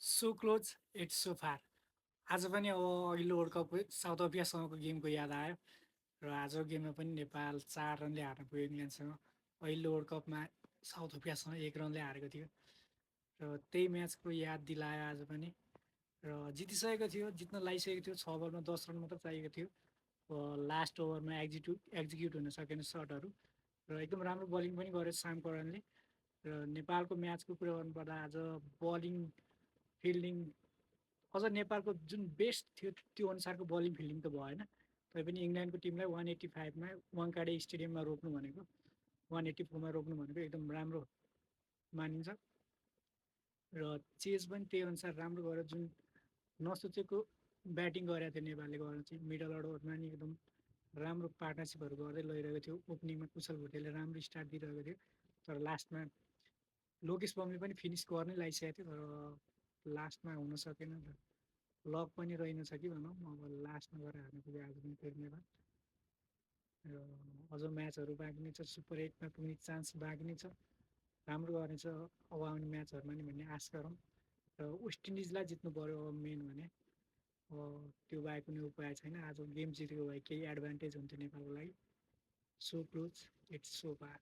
So close it's so far. आज पनि अब अघिल्लो वर्ल्ड कपको साउथ अफ्रिकासँगको गेमको याद आयो र आजको गेममा पनि नेपाल 4 रनले हार्न पुग्यो इङ्ल्यान्डसँग। अघिल्लो वर्ल्ड कपमा साउथ अफ्रिकासँग 1 रनले हारेको थियो र त्यही म्याचको याद दिलायो आज पनि। र जितिसकेको थियो, जित्न लागिसकेको थियो, 6 बलमा 10 रन मात्र चाहिएको थियो। लास्ट ओभरमा एक्जिक्युट हुन सकेन सटहरू र एकदम राम्रो बलिङ पनि गर्यो साम करणले। र नेपालको म्याचको कुरा गर्नुपर्दा आज बलिङ फिल्डिङ अझ नेपालको जुन बेस्ट थियो त्यो अनुसारको बलिङ फिल्डिङ त भएन। तैपनि इङ्ल्यान्डको टिमलाई 185मा वाङकाडे स्टेडियममा रोक्नु भनेको, 184मा रोक्नु भनेको एकदम राम्रो मानिन्छ। र चेज पनि त्यही अनुसार राम्रो गरेर जुन नसोचेको ब्याटिङ गरेको थियो नेपालले गरेर चाहिँ मिडल अर्डरमा नि एकदम राम्रो पार्टनरसिपहरू गर्दै लैरहेको थियो। ओपनिङमा कुशल भुटेलले राम्रो स्टार्ट दिइरहेको थियो, तर लास्टमा लोकेश बमले पनि फिनिस गर्नै लागिसकेको थियो, तर लास्टमा हुन सकेन। लक पनि रहेनछ कि भनौँ, अब लास्टमा गएर हार्नु पुग्यो आज पनि फेरि नेपाल। र अझ म्याचहरू बाँकी नै छ, सुपर 8मा पुग्ने चान्स बाँकी नै छ। राम्रो गर्नेछ अब आउने म्याचहरूमा नि भन्ने आश गरौँ। र वेस्ट इन्डिजलाई जित्नु पऱ्यो अब मेन भने, त्यो बाहेक कुनै उपाय छैन। आज गेम जितेको भए केही एडभान्टेज हुन्थ्यो नेपालको लागि। So close it's so far.